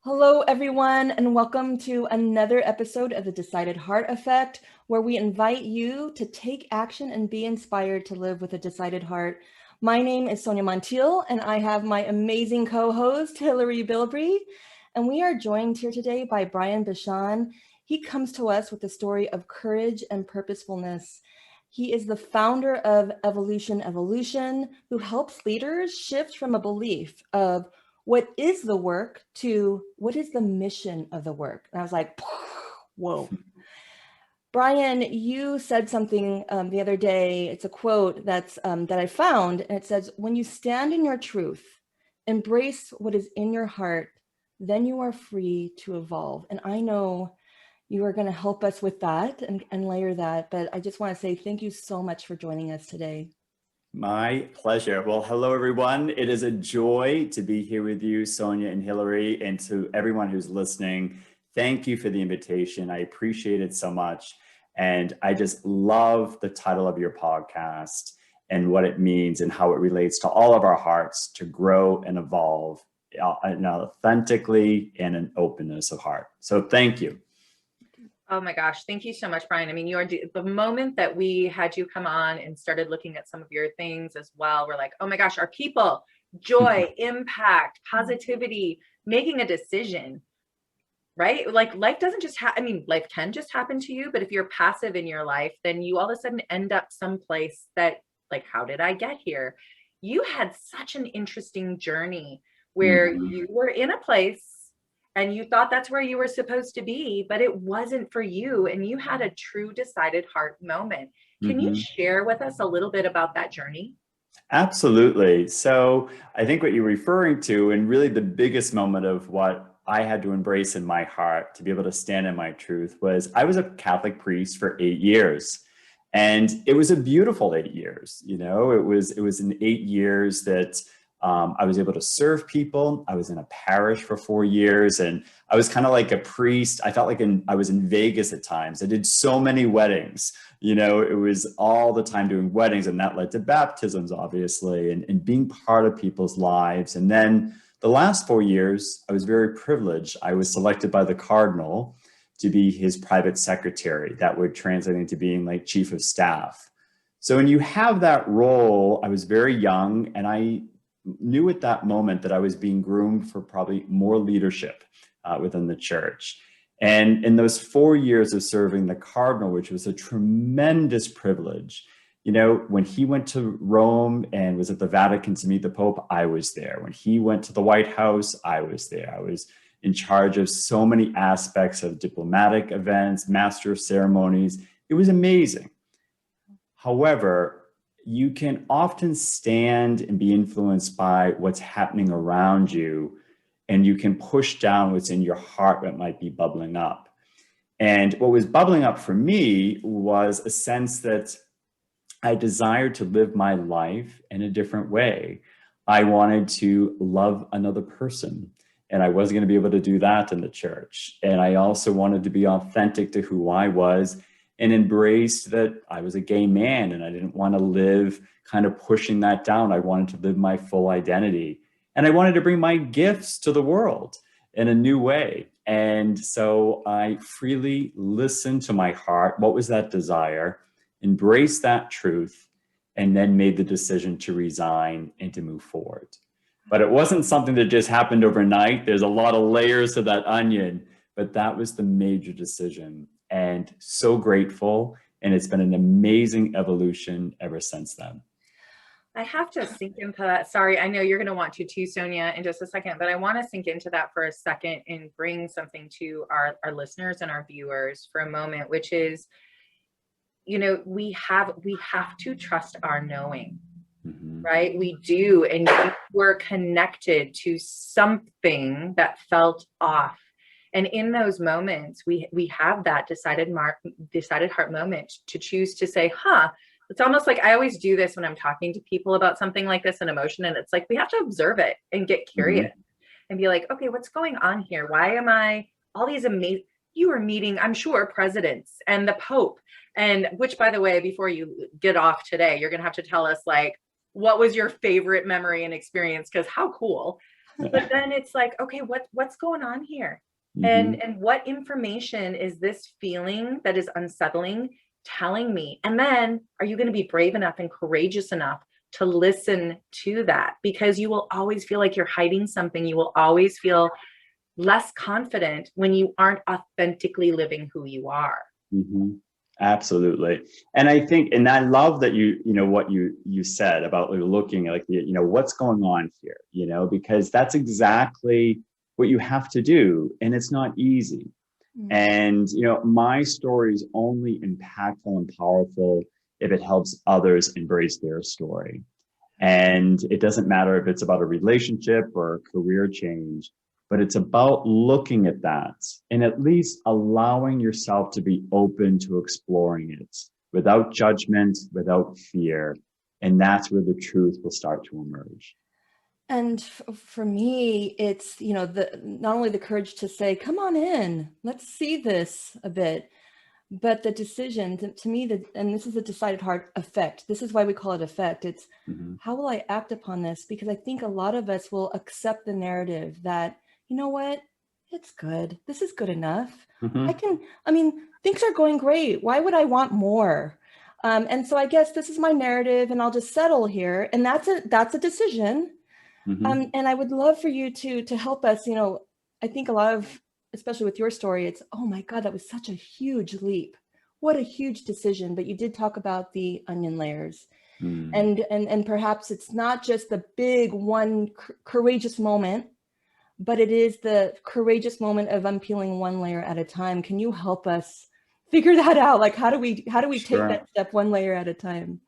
Hello, everyone, and welcome to another episode of the Decided Heart Effect, where we invite you to take action and be inspired to live with a decided heart. My name is Sonia Montiel, and I have my amazing co-host, Hillary Bilbrey, and we are joined here today by Brian Bachand. He comes to us with a story of courage and purposefulness. He is the founder of Evolution, who helps leaders shift from a belief of what is the work to what is the mission of the work? And I was like, whoa. Brian, you said something the other day. It's a quote that I found, and it says, when you stand in your truth, embrace what is in your heart, then you are free to evolve. And I know you are going to help us with that and layer that, but I just want to say thank you so much for joining us today. My pleasure. Well, hello, everyone. It is a joy to be here with you, Sonia and Hillary, and to everyone who's listening. Thank you for the invitation. I appreciate it so much. And I just love the title of your podcast and what it means and how it relates to all of our hearts to grow and evolve authentically and an openness of heart. So thank you. Oh my gosh. Thank you so much, Brian. I mean, you are the moment that we had you come on and started looking at some of your things as well. We're like, oh my gosh, our people, joy, impact, positivity, making a decision, right? Like life doesn't just happen. I mean, life can just happen to you, but if you're passive in your life, then you all of a sudden end up someplace that like, how did I get here? You had such an interesting journey where you were in a place and you thought that's where you were supposed to be, but it wasn't for you. And you had a true decided heart moment. Can you share with us a little bit about that journey? Absolutely. So I think what you're referring to, and really the biggest moment of what I had to embrace in my heart to be able to stand in my truth, was I was a Catholic priest for 8 years. And it was a beautiful 8 years. You know, it was in 8 years that I was able to serve people. I was in a parish for 4 years, and I was kind of like a priest. I felt like I was in Vegas at times. I did so many weddings. You know, it was all the time doing weddings, and that led to baptisms, obviously, and being part of people's lives. And then the last 4 years, I was very privileged. I was selected by the cardinal to be his private secretary. That would translate into being like chief of staff. So when you have that role, I was very young, and I knew at that moment that I was being groomed for probably more leadership within the church. And in those 4 years of serving the cardinal, which was a tremendous privilege, you know, when he went to Rome and was at the Vatican to meet the Pope, I was there. When he went to the White House, I was there. I was in charge of so many aspects of diplomatic events, master of ceremonies. It was amazing. However, you can often stand and be influenced by what's happening around you, and you can push down what's in your heart that might be bubbling up. And what was bubbling up for me was a sense that I desired to live my life in a different way. I wanted to love another person, and I wasn't going to be able to do that in the church. And I also wanted to be authentic to who I was, and embraced that I was a gay man, and I didn't want to live kind of pushing that down. I wanted to live my full identity, and I wanted to bring my gifts to the world in a new way. And so I freely listened to my heart. What was that desire? Embraced that truth, and then made the decision to resign and to move forward. But it wasn't something that just happened overnight. There's a lot of layers to that onion, but that was the major decision. And so grateful. And it's been an amazing evolution ever since then. I have to sink into that. Sorry, I know you're going to want to too, Sonia, in just a second, but I want to sink into that for a second and bring something to our listeners and our viewers for a moment, which is, you know, we have to trust our knowing, right? We do. And we're connected to something that felt off. And in those moments, we have that decided heart moment to choose to say, it's almost like I always do this when I'm talking to people about something like this, an emotion. And it's like, we have to observe it and get curious and be like, okay, what's going on here? Why am I all these amazing, you are meeting, I'm sure, presidents and the Pope, and which, by the way, before you get off today, you're going to have to tell us, like, what was your favorite memory and experience? Because how cool. But then it's like, okay, what's going on here? Mm-hmm. And what information is this feeling that is unsettling telling me? And then are you going to be brave enough and courageous enough to listen to that? Because you will always feel like you're hiding something. You will always feel less confident when you aren't authentically living who you are. Mm-hmm. Absolutely. And I think, and I love that what you said about looking like, what's going on here, because that's exactly what you have to do. And it's not easy. And, my story is only impactful and powerful if it helps others embrace their story. And it doesn't matter if it's about a relationship or a career change, but it's about looking at that and at least allowing yourself to be open to exploring it without judgment, without fear. And that's where the truth will start to emerge. And for me, it's, not only the courage to say, come on in, let's see this a bit, but the decision to me, and this is a decided heart effect. This is why we call it effect. It's how will I act upon this? Because I think a lot of us will accept the narrative that, you know what, it's good. This is good enough. Things are going great. Why would I want more? And so I guess this is my narrative and I'll just settle here. And that's a decision. And I would love for you to help us, I think a lot of, especially with your story, it's, oh my God, that was such a huge leap. What a huge decision. But you did talk about the onion layers. And perhaps it's not just the big one courageous moment, but it is the courageous moment of unpeeling one layer at a time. Can you help us figure that out? Like, how do we take that step one layer at a time?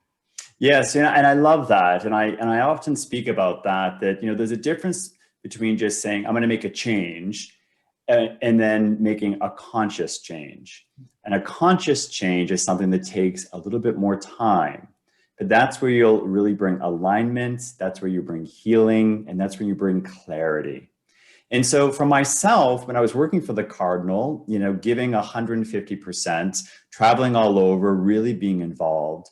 Yes, and I love that, and I often speak about that. There's a difference between just saying I'm going to make a change, and then making a conscious change. And a conscious change is something that takes a little bit more time, but that's where you'll really bring alignment. That's where you bring healing, and that's where you bring clarity. And so for myself, when I was working for the Cardinal, giving 150%, traveling all over, really being involved,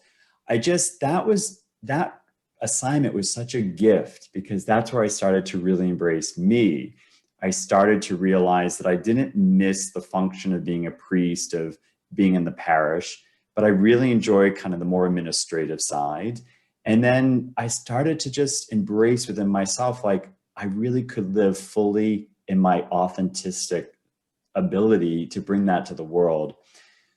that assignment was such a gift because that's where I started to really embrace me. I started to realize that I didn't miss the function of being a priest, of being in the parish, but I really enjoyed kind of the more administrative side. And then I started to just embrace within myself, like I really could live fully in my authentic ability to bring that to the world.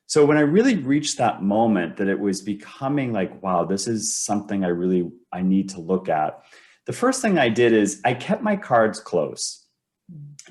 So when I really reached that moment that it was becoming like, wow, this is something I need to look at. The first thing I did is I kept my cards close.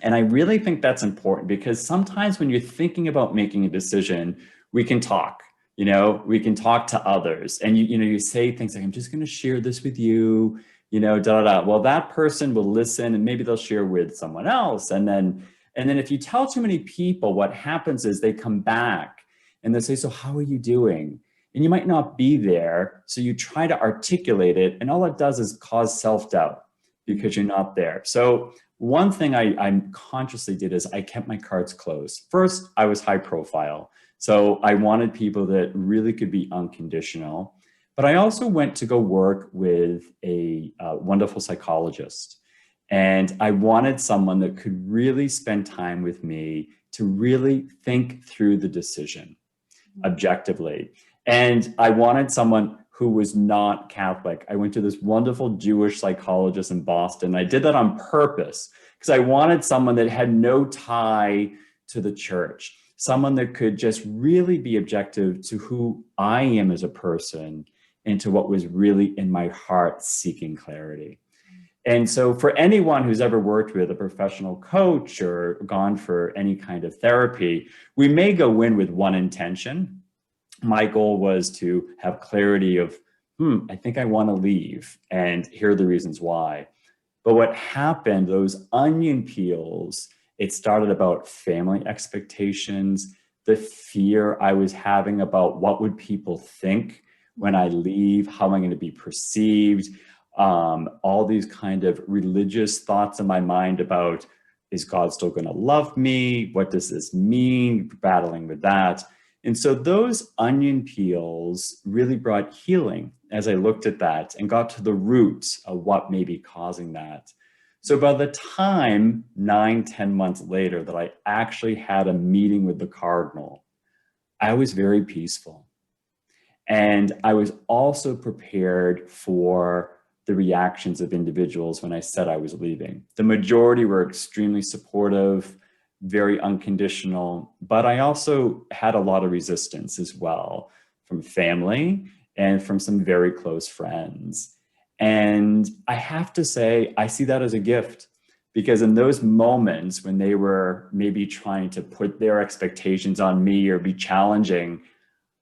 And I really think that's important because sometimes when you're thinking about making a decision, we can talk, we can talk to others and you say things like, I'm just going to share this with you, Well, that person will listen and maybe they'll share with someone else. And then if you tell too many people, what happens is they come back and they say, so how are you doing? And you might not be there. So you try to articulate it. And all it does is cause self-doubt because you're not there. So one thing I consciously did is I kept my cards closed. First, I was high profile. So I wanted people that really could be unconditional. But I also went to go work with a wonderful psychologist. And I wanted someone that could really spend time with me to really think through the decision objectively. And I wanted someone who was not Catholic. I went to this wonderful Jewish psychologist in Boston. I did that on purpose because I wanted someone that had no tie to the church, someone that could just really be objective to who I am as a person and to what was really in my heart seeking clarity. And so for anyone who's ever worked with a professional coach or gone for any kind of therapy, we may go in with one intention. My goal was to have clarity of, I think I want to leave, and here are the reasons why. But what happened, those onion peels, it started about family expectations, the fear I was having about what would people think when I leave, how am I going to be perceived? All these kind of religious thoughts in my mind about, is God still going to love me? What does this mean? Battling with that. And so those onion peels really brought healing as I looked at that and got to the root of what may be causing that. So by the time 9-10 months later that I actually had a meeting with the cardinal, I was very peaceful. And I was also prepared for the reactions of individuals when I said I was leaving. The majority were extremely supportive, very unconditional, but I also had a lot of resistance as well from family and from some very close friends. And I have to say, I see that as a gift, because in those moments when they were maybe trying to put their expectations on me or be challenging,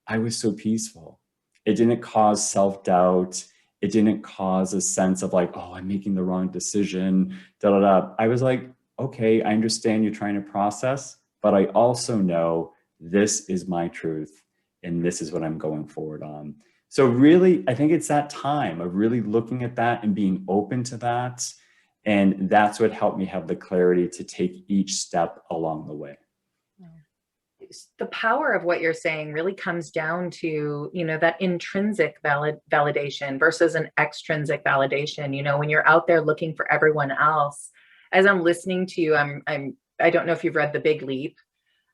I was so peaceful. It didn't cause self-doubt. It didn't cause a sense of like, oh, I'm making the wrong decision, da da da. I was like, okay, I understand you're trying to process, but I also know this is my truth and this is what I'm going forward on. So really, I think it's that time of really looking at that and being open to that. And that's what helped me have the clarity to take each step along the way. The power of what you're saying really comes down to, that intrinsic validation versus an extrinsic validation. When you're out there looking for everyone else, as I'm listening to you, I don't know if you've read The Big Leap,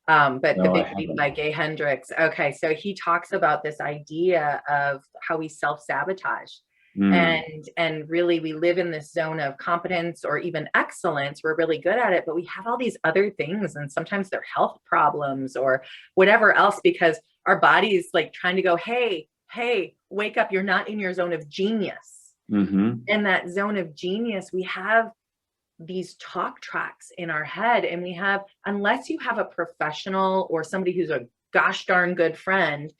but No, The Big Leap by Gay Hendricks. Okay. So he talks about this idea of how we self-sabotage. And really we live in this zone of competence or even excellence. We're really good at it, but we have all these other things, and sometimes they're health problems or whatever else, because our body's like trying to go, hey, wake up. You're not in your zone of genius. In that zone of genius, we have these talk tracks in our head, and we have, unless you have a professional or somebody who's a gosh darn good friend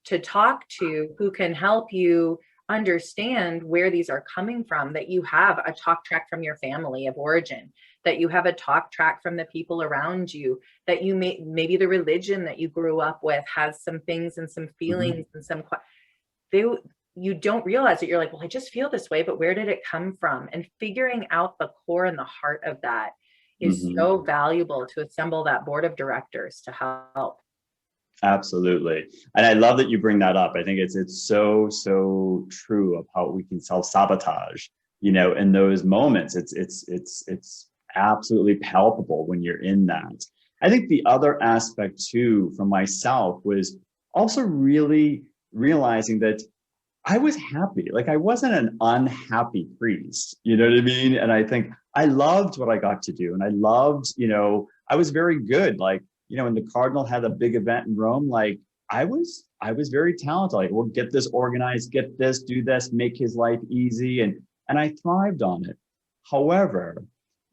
to talk to, who can help you understand where these are coming from, that you have a talk track from your family of origin, that you have a talk track from the people around you, that you maybe the religion that you grew up with has some things and some feelings and some, you don't realize that you're like, well, I just feel this way, but where did it come from? And figuring out the core and the heart of that is so valuable to assemble that board of directors to help. Absolutely. And I love that you bring that up. I think it's so true of how we can self-sabotage, in those moments. It's absolutely palpable when you're in that. I think the other aspect too, for myself, was also really realizing that I was happy. Like, I wasn't an unhappy priest, you know what I mean? And I think I loved what I got to do. And I loved, I was very good. Like, when the Cardinal had a big event in Rome, like I was very talented. Like, we'll get this organized, get this, do this, make his life easy. And I thrived on it. However,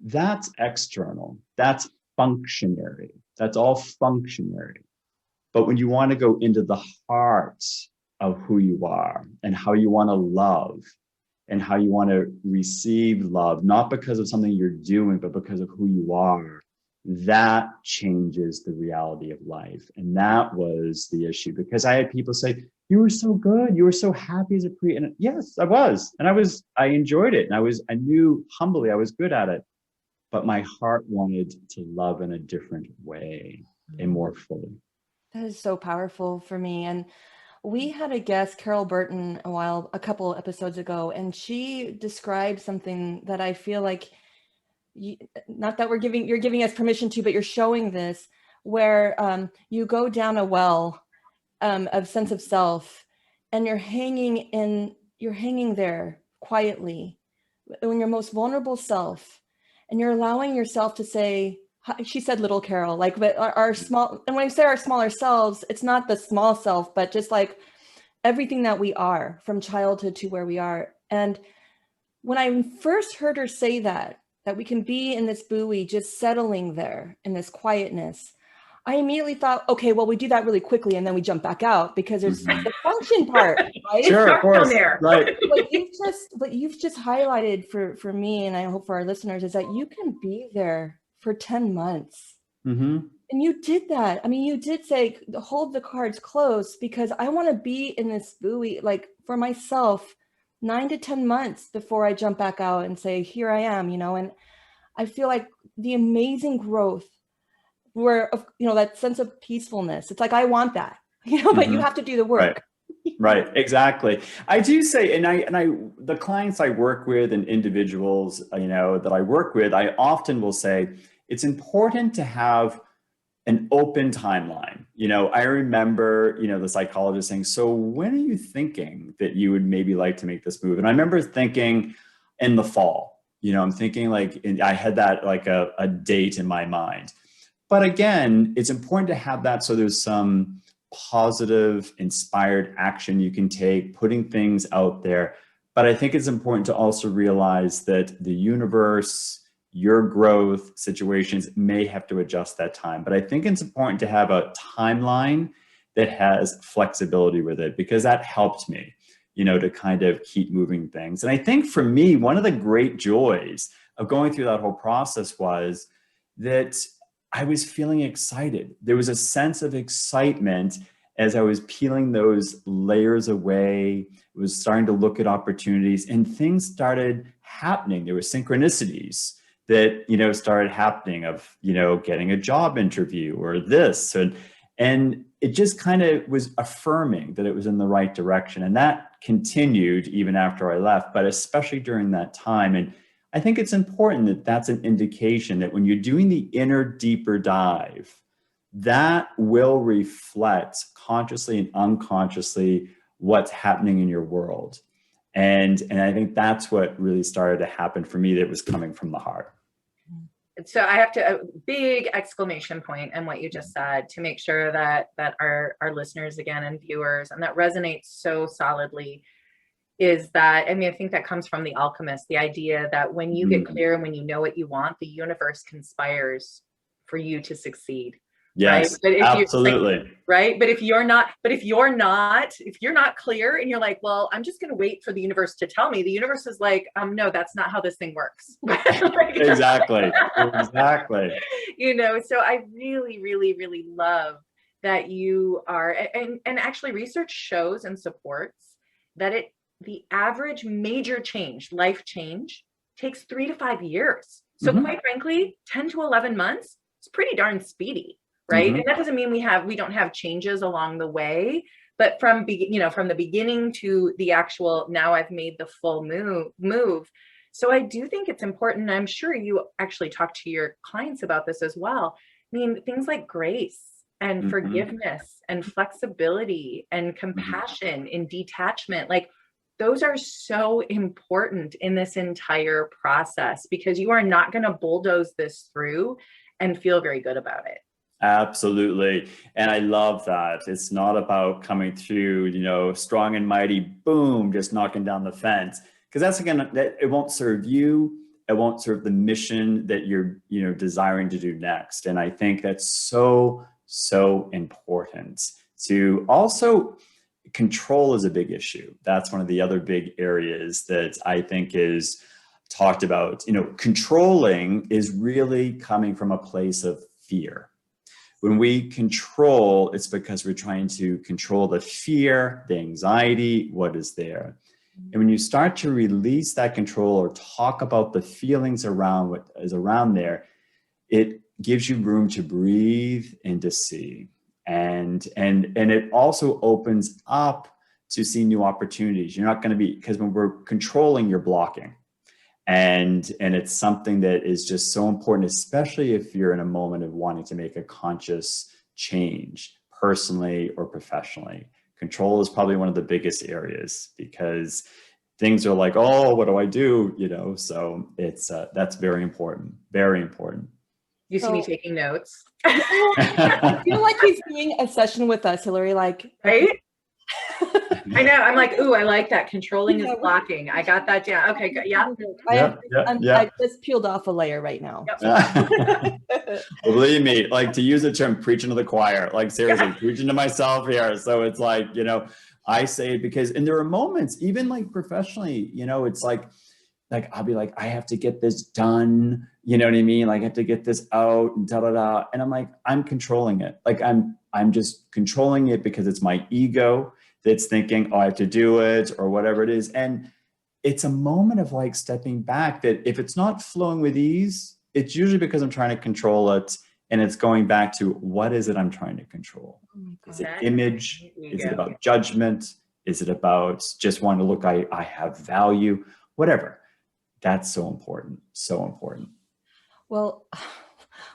that's external. That's functionary. That's all functionary. But when you want to go into the heart of who you are and how you want to love and how you want to receive love, not because of something you're doing, but because of who you are, that changes the reality of life. And that was the issue, because I had people say, you were so good, you were so happy as a priest. And yes, I was. And I enjoyed it. And I knew humbly I was good at it. But my heart wanted to love in a different way and more fully. That is so powerful for me. And we had a guest, Carol Burton, a couple episodes ago, and she described something that I feel like, not that you're giving us permission to, but you're showing this, where you go down a well of sense of self, and you're hanging there quietly in your most vulnerable self, and you're allowing yourself to say, she said little Carol, like, but our small, and when I say our smaller selves, it's not the small self, but just like everything that we are from childhood to where we are. And when I first heard her say that we can be in this buoy, just settling there in this quietness, I immediately thought, okay, well, we do that really quickly and then we jump back out, because there's the function part, right? Sure, of course. Right. What you've just highlighted for me, and I hope for our listeners, is that you can be there for 10 months. And you did that. I mean, you did say, hold the cards close, because I want to be in this buoy, like, for myself, 9 to 10 months before I jump back out and say, here I am, and I feel like the amazing growth where, that sense of peacefulness, it's like, I want that, but you have to do the work. Right. Right, exactly. I do say, the clients I work with and individuals, that I work with, I often will say, it's important to have an open timeline. I remember, the psychologist saying, so when are you thinking that you would maybe like to make this move? And I remember thinking in the fall, I'm thinking I had that like a date in my mind. But again, it's important to have that so there's some positive, inspired action you can take, putting things out there. But I think it's important to also realize that the universe, your growth situations may have to adjust that time. But I think it's important to have a timeline that has flexibility with it, because that helped me, to kind of keep moving things. And I think for me, one of the great joys of going through that whole process was that I was feeling excited. There was a sense of excitement as I was peeling those layers away. It was starting to look at opportunities, and things started happening. There were synchronicities that, started happening of, getting a job interview or this. And it just kind of was affirming that it was in the right direction. And that continued even after I left, but especially during that time. And I think it's important that that's an indication that when you're doing the inner deeper dive, that will reflect consciously and unconsciously what's happening in your world. And I think that's what really started to happen for me, that was coming from the heart. So I have a big exclamation point on what you just said to make sure that our listeners again and viewers, and that resonates so solidly, is that, I think that comes from The Alchemist, the idea that when you get clear and when you know what you want, the universe conspires for you to succeed. Yes, right? But if absolutely. Right. But if you're not clear and you're like, well, I'm just going to wait for the universe to tell me, the universe is like, no, that's not how this thing works. Exactly. So I really, really, really love that you are, and actually research shows and supports that the average major change, life change, takes 3 to 5 years. So quite frankly, 10 to 11 months, it's pretty darn speedy. Right. And that doesn't mean we don't have changes along the way, but from the beginning to the actual, now I've made the full move. So I do think it's important. I'm sure you actually talk to your clients about this as well. Things like grace and forgiveness and flexibility and compassion and detachment, like those are so important in this entire process, because you are not going to bulldoze this through and feel very good about it. Absolutely. And I love that. It's not about coming through, strong and mighty, boom, just knocking down the fence. Because that's, again, it won't serve you. It won't serve the mission that you're, desiring to do next. And I think that's so, so important. To also, control is a big issue. That's one of the other big areas that I think is talked about. Controlling is really coming from a place of fear. When we control, it's because we're trying to control the fear, the anxiety, what is there. And when you start to release that control or talk about the feelings around what is around there, it gives you room to breathe and to see. And it also opens up to see new opportunities. You're not going to because when we're controlling, you're blocking. And it's something that is just so important, especially if you're in a moment of wanting to make a conscious change personally or professionally. Control is probably one of the biggest areas, because things are like, oh, what do I do? So it's that's very important. Very important. You see me taking notes. I feel like he's doing a session with us, Hillary, right? I know. I'm like, ooh, I like that. Controlling is blocking. I got that down. Okay, good. Yeah. I just peeled off a layer right now. Believe me, to use the term preaching to the choir, seriously, preaching to myself here. So it's I say it because, and there are moments, even professionally, it's I'll be like, I have to get this done. You know what I mean? I have to get this out and da. And I'm like, I'm controlling it. I'm just controlling it because it's my ego that's thinking, oh, I have to do it or whatever it is. And it's a moment of stepping back, that if it's not flowing with ease, it's usually because I'm trying to control it. And it's going back to, what is it I'm trying to control? Is it image? Is it about judgment? Is it about just wanting to look, I have value, whatever. That's so important, so important. Well, I'm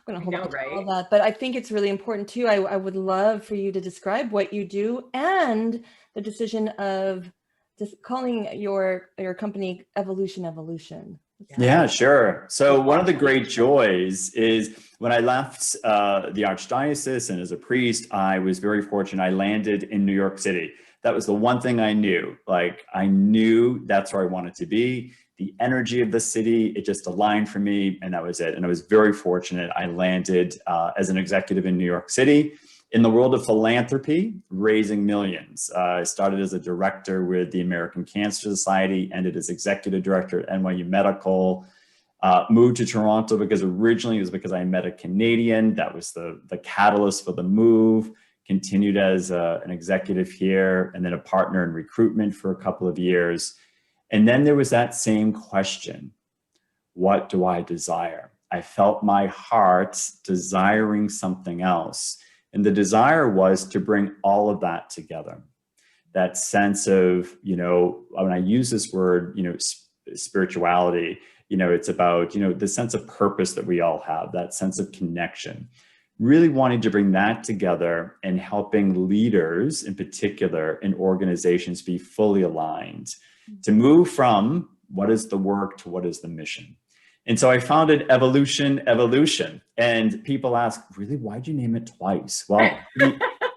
going to hold on to all that, but I think it's really important too. I would love for you to describe what you do and the decision of just calling your company Evolution. Yeah, sure. So one of the great joys is when I left the Archdiocese and as a priest, I was very fortunate. I landed in New York City. That was the one thing I knew. Like, I knew that's where I wanted to be. The energy of the city, it just aligned for me, and that was it. And I was very fortunate. I landed as an executive in New York City in the world of philanthropy, raising millions. I started as a director with the American Cancer Society, ended as executive director at NYU Medical, moved to Toronto because originally it was because I met a Canadian. That was the catalyst for the move. Continued as an executive here, and then a partner in recruitment for a couple of years. And then there was that same question: what do I desire? I felt my heart desiring something else. And the desire was to bring all of that together. That sense of, when I use this word, spirituality, it's about, the sense of purpose that we all have, that sense of connection. Really wanting to bring that together and helping leaders in particular in organizations be fully aligned to move from what is the work to what is the mission. And so I founded Evolution. And people ask, really, why'd you name it twice? Well,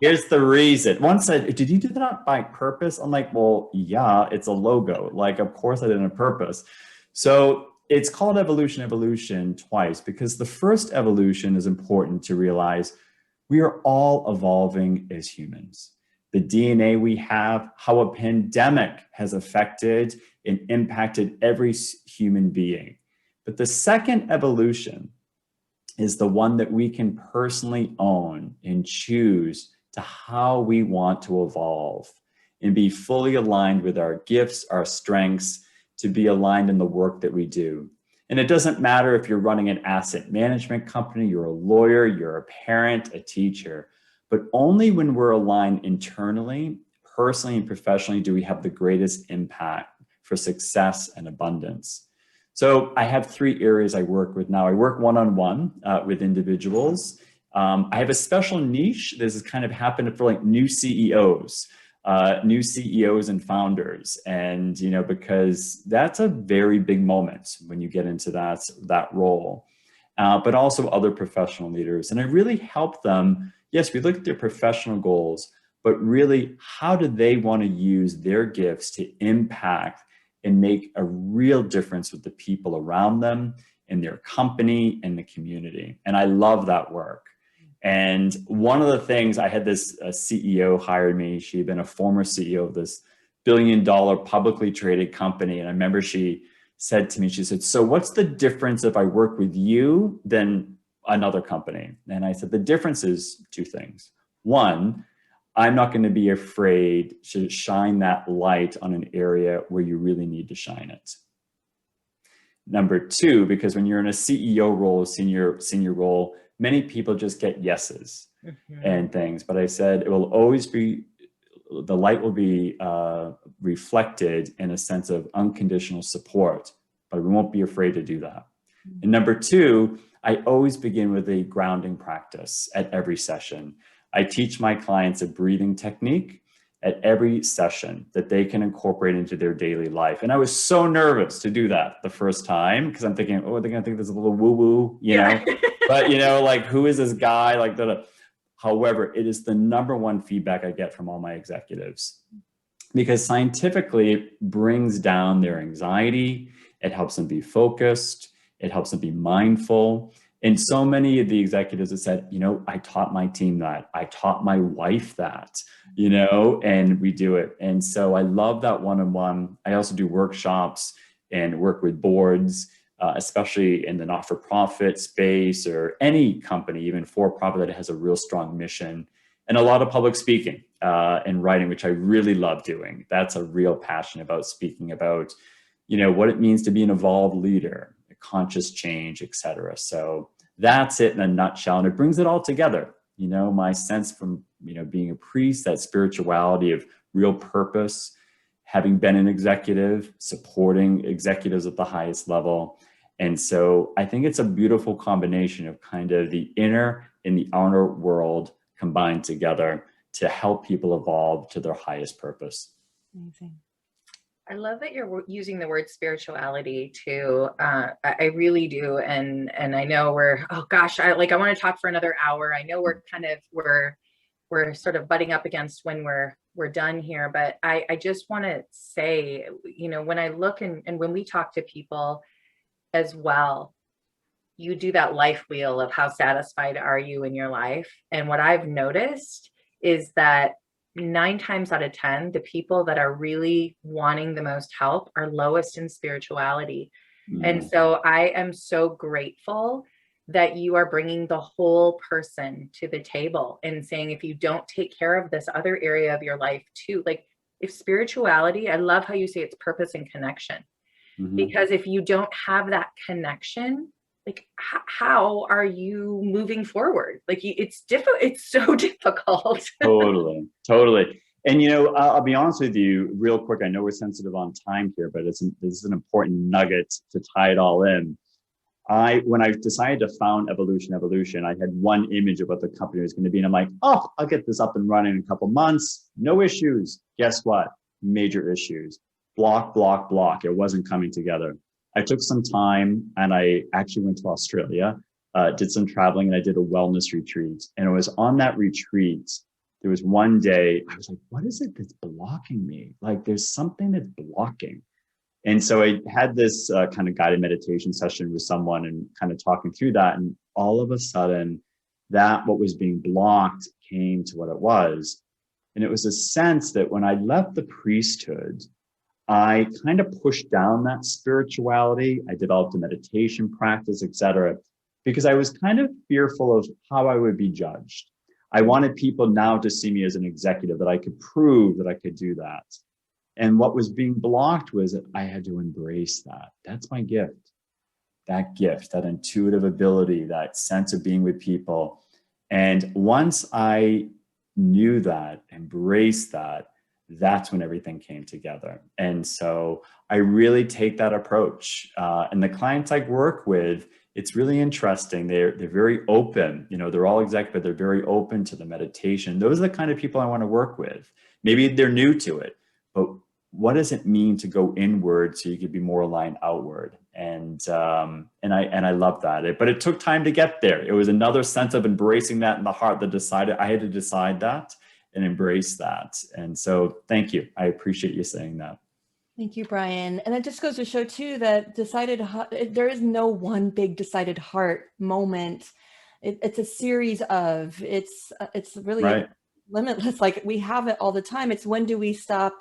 here's the reason. One said, did you do that by purpose? I'm like, well, yeah, it's a logo. Like, of course I did it on purpose. So it's called Evolution twice because the first evolution is important to realize we are all evolving as humans. The DNA we have, how a pandemic has affected and impacted every human being. But the second evolution is the one that we can personally own and choose to how we want to evolve and be fully aligned with our gifts, our strengths, to be aligned in the work that we do. And it doesn't matter if you're running an asset management company, you're a lawyer, you're a parent, a teacher, but only when we're aligned internally, personally, and professionally do we have the greatest impact for success and abundance. So I have 3 areas I work with now. I work one-on-one with individuals. I have a special niche. This has kind of happened for like new CEOs and founders. And, because that's a very big moment when you get into that role, but also other professional leaders. And I really help them. Yes, we look at their professional goals, but really, how do they want to use their gifts to impact and make a real difference with the people around them, in their company, and the community. And I love that work. And one of the things, I had this CEO hired me. She had been a former CEO of this billion-dollar publicly traded company. And I remember she said to me, she said, so what's the difference if I work with you than another company? And I said, the difference is 2 things. One, I'm not going to be afraid to shine that light on an area where you really need to shine it. Number 2, because when you're in a CEO role, senior role, many people just get yeses and things. But I said, it will always be, the light will be reflected in a sense of unconditional support, but we won't be afraid to do that. And number 2, I always begin with a grounding practice at every session. I teach my clients a breathing technique at every session that they can incorporate into their daily life. And I was so nervous to do that the first time because I'm thinking, oh, they're going to think there's a little woo-woo, know? But, like, who is this guy? Like, however, it is the number 1 feedback I get from all my executives because scientifically it brings down their anxiety. It helps them be focused. It helps them be mindful. And so many of the executives have said, I taught my team that. I taught my wife that, and we do it. And so I love that one-on-one. I also do workshops and work with boards, especially in the not-for-profit space or any company, even for-profit, that has a real strong mission. And a lot of public speaking and writing, which I really love doing. That's a real passion about speaking about, what it means to be an evolved leader, conscious change, etc. So that's it in a nutshell. And it brings it all together. My sense from, being a priest, that spirituality of real purpose, having been an executive, supporting executives at the highest level. And so I think it's a beautiful combination of kind of the inner and the outer world combined together to help people evolve to their highest purpose. Amazing. I love that you're using the word spirituality too. I really do. And I know we're, oh gosh, I want to talk for another hour. I know we're sort of butting up against when we're done here, but I just want to say, you know, when I look and when we talk to people as well, you do that life wheel of how satisfied are you in your life. And what I've noticed is that 9 times out of 10, the people that are really wanting the most help are lowest in spirituality. And so I am so grateful that you are bringing the whole person to the table and saying, if you don't take care of this other area of your life too, like if spirituality, I love how you say it's purpose and connection, because if you don't have that connection, like how are you moving forward? Like it's difficult. It's so difficult. Totally. And, you know, I'll be honest with you real quick. I know we're sensitive on time here, but this is an important nugget to tie it all in. When I decided to found Evolution, I had one image of what the company was going to be. And I'm like, oh, I'll get this up and running in a couple months. No issues. Guess what? Major issues. Block. It wasn't coming together. I took some time and I actually went to Australia, did some traveling, and I did a wellness retreat. And it was on that retreat, there was one day I was like, what is it that's blocking me? Like there's something that's blocking. And so I had this kind of guided meditation session with someone and kind of talking through that. And all of a sudden, that what was being blocked came to what it was. And it was a sense that when I left the priesthood, I kind of pushed down that spirituality. I developed a meditation practice, etc., because I was kind of fearful of how I would be judged. I wanted people now to see me as an executive, that I could prove that I could do that. And what was being blocked was that I had to embrace that. That's my gift. That gift, that intuitive ability, that sense of being with people. And once I knew that, embraced that, that's when everything came together. And so I really take that approach. And the clients I work with, it's really interesting. They're very open. You know, they're all executive, but they're very open to the meditation. Those are the kind of people I want to work with. Maybe they're new to it, but what does it mean to go inward so you could be more aligned outward? And I love that. But it took time to get there. It was another sense of embracing that in the heart that decided I had to decide that and embrace that. And so thank you. I appreciate you saying that. Thank you, Brian. And it just goes to show too that there is no one big decided heart moment. It's a series of, it's really right. limitless. Like we have it all the time. It's when do we stop,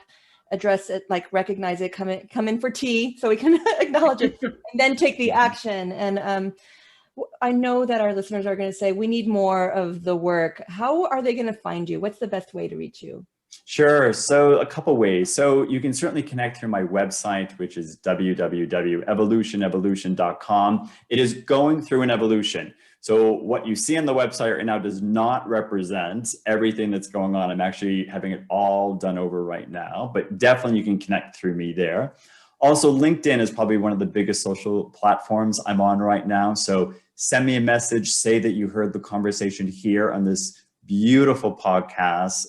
address it, like recognize it, come in for tea so we can acknowledge it and then take the action. And I know that our listeners are going to say, we need more of the work. How are they going to find you? What's the best way to reach you? Sure. So a couple ways. So you can certainly connect through my website, which is www.evolution.com. It is going through an evolution. So what you see on the website right now does not represent everything that's going on. I'm actually having it all done over right now, but definitely you can connect through me there. Also, LinkedIn is probably one of the biggest social platforms I'm on right now. So send me a message, say that you heard the conversation here on this beautiful podcast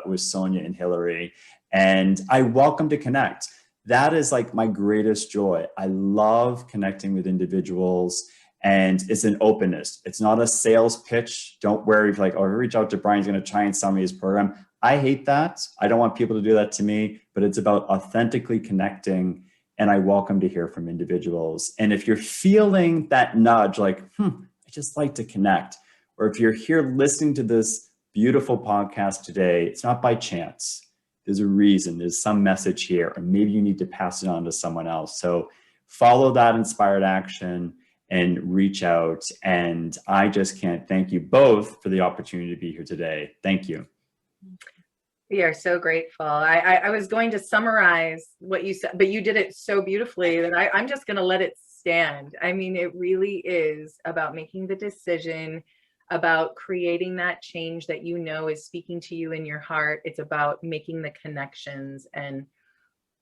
with Sonia and Hillary, and I welcome to connect. That is like my greatest joy. I love connecting with individuals, and it's an openness. It's not a sales pitch. Don't worry if like, oh, reach out to Brian, he's going to try and sell me his program. I hate that. I don't want people to do that to me, but it's about authentically connecting, and I welcome to hear from individuals. And if you're feeling that nudge, like, I just like to connect, or if you're here listening to this beautiful podcast today, it's not by chance. There's a reason, there's some message here, or maybe you need to pass it on to someone else. So follow that inspired action and reach out. And I just can't thank you both for the opportunity to be here today. Thank you. We are so grateful. I was going to summarize what you said, but you did it so beautifully that I'm just going to let it stand. I mean, it really is about making the decision about creating that change that you know is speaking to you in your heart. It's about making the connections, and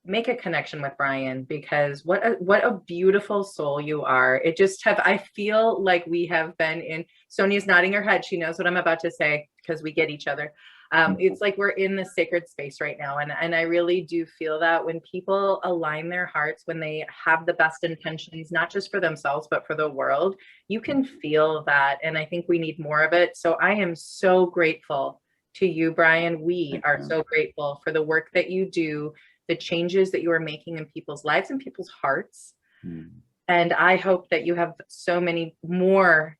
make a connection with Brian, because what a beautiful soul you are. It just I feel like we have been in, Sonia's nodding her head. She knows what I'm about to say because we get each other. It's like we're in the sacred space right now. And I really do feel that when people align their hearts, when they have the best intentions, not just for themselves, but for the world, you can feel that. And I think we need more of it. So I am so grateful to you, Brian. We are so grateful for the work that you do, the changes that you are making in people's lives and people's hearts. And I hope that you have so many more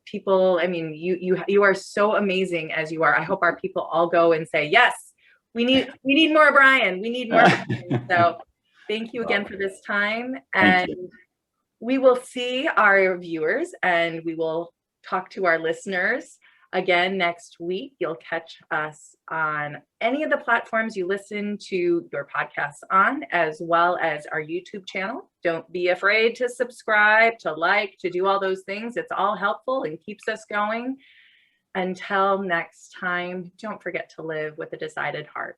people. I mean, you are so amazing as you are. I hope our people all go and say, yes, we need more Brian. We need more Brian. So thank you again for this time. And we will see our viewers, and we will talk to our listeners again next week. You'll catch us on any of the platforms you listen to your podcasts on, as well as our YouTube channel. Don't be afraid to subscribe, to like, to do all those things. It's all helpful and keeps us going. Until next time, don't forget to live with a decided heart.